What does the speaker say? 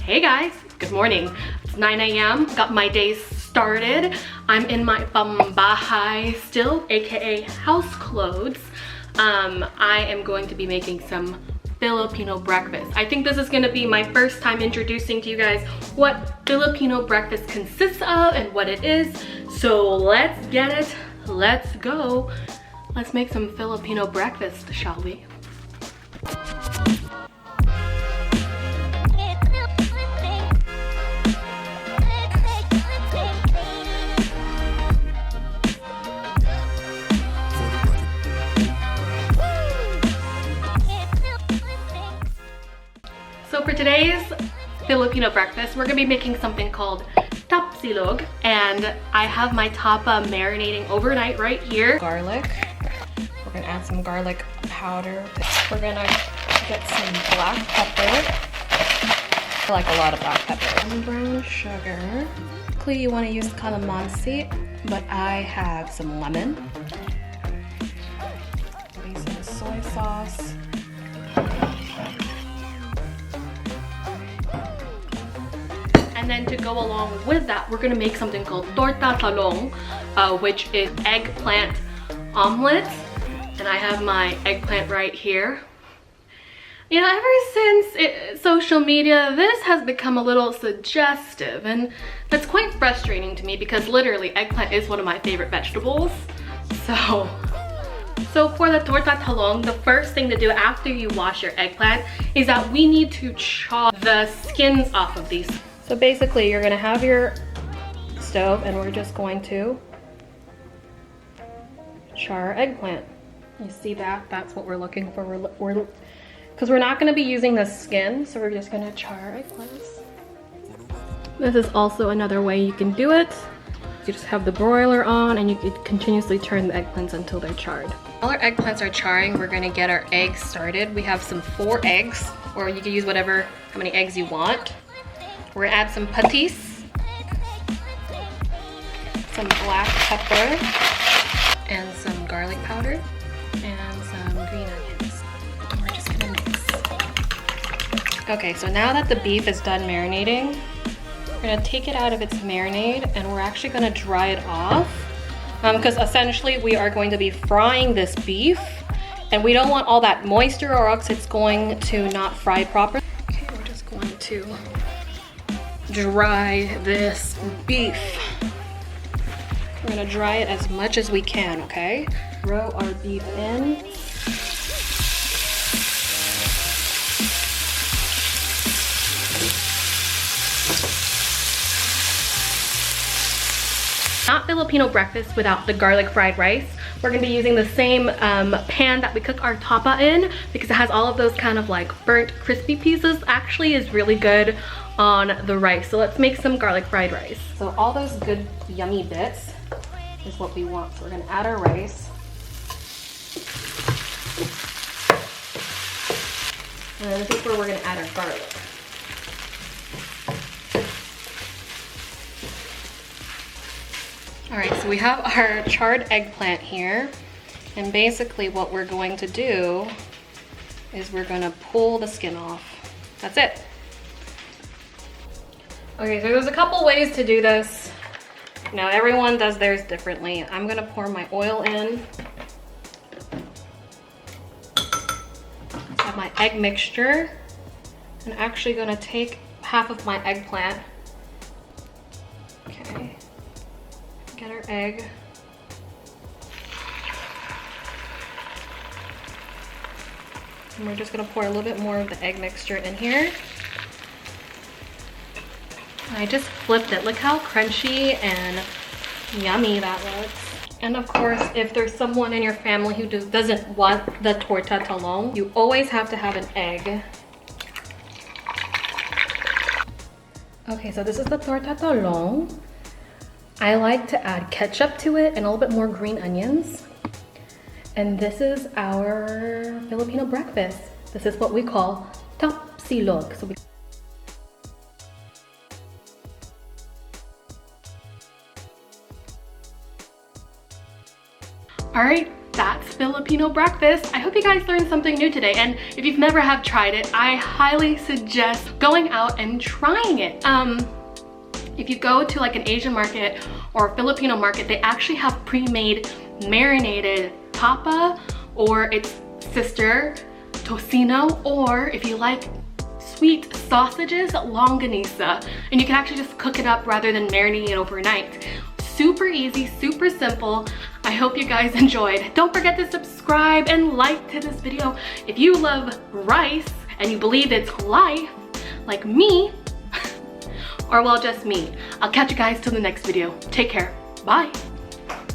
Hey guys, good morning. It's 9 a.m. Got my day started. I'm in my pambahay still, aka house clothes. I am going to be making some Filipino breakfast. I think this is gonna be my first time introducing to you guys what Filipino breakfast consists of and what it is. So let's get it, let's go. Let's make some Filipino breakfast, shall we? So for today's Filipino breakfast, we're gonna be making something called Tapsilog, and I have my tapa marinating overnight right here. Garlic. We're gonna add some garlic powder. We're gonna get some black pepper. I like a lot of black pepper. And brown sugar. Typically you wanna use calamansi, but I have some lemon. Maybe some soy sauce. And then to go along with that, we're gonna make something called torta talong, which is eggplant omelets. And I have my eggplant right here. You know, ever since social media, this has become a little suggestive, and that's quite frustrating to me because literally eggplant is one of my favorite vegetables. So for the torta talong, the first thing to do after you wash your eggplant is that we need to chop the skins off of these. So basically you're gonna have your stove and we're just going to char our eggplant. You see that? That's what we're looking for. Because we're not gonna be using the skin, so we're just gonna char our eggplants. This is also another way you can do it. You just have the broiler on and you could continuously turn the eggplants until they're charred. While our eggplants are charring, we're gonna get our eggs started. We have some 4 eggs, or you can use how many eggs you want. We're gonna add some patis, some black pepper, and some garlic powder, and some green onions. And we're just gonna mix. Okay, so now that the beef is done marinating, we're gonna take it out of its marinade and we're actually gonna dry it off. Because essentially we are going to be frying this beef and we don't want all that moisture or else it's going to not fry properly. Okay, we're just going to dry this beef. We're gonna dry it as much as we can, okay? Throw our beef in. Not Filipino breakfast without the garlic fried rice. We're gonna be using the same pan that we cook our tapa in because it has all of those kind of like burnt crispy pieces. Actually is really good on the rice. So let's make some garlic fried rice. So all those good yummy bits is what we want. So we're gonna add our rice. And then this is where we're gonna add our garlic. All right, so we have our charred eggplant here. And basically what we're going to do is we're gonna pull the skin off. That's it. Okay, so there's a couple ways to do this. Now everyone does theirs differently. I'm gonna pour my oil in. I have my egg mixture. I'm actually gonna take half of my eggplant. Okay, get our egg. And we're just gonna pour a little bit more of the egg mixture in here. I just flipped it. Look how crunchy and yummy that looks. And of course, if there's someone in your family who doesn't want the torta talong, you always have to have an egg. Okay, so this is the torta talong. I like to add ketchup to it and a little bit more green onions. And this is our Filipino breakfast. This is what we call tapsilog. So All right, that's Filipino breakfast. I hope you guys learned something new today, and if you've never have tried it, I highly suggest going out and trying it. If you go to like an Asian market or a Filipino market, they actually have pre-made marinated papa or its sister tocino, or if you like sweet sausages, longanisa, and you can actually just cook it up rather than marinating it overnight. Super easy, super simple. I hope you guys enjoyed. Don't forget to subscribe and like to this video if you love rice and you believe it's life, like me, or well, just me. I'll catch you guys till the next video. Take care. Bye.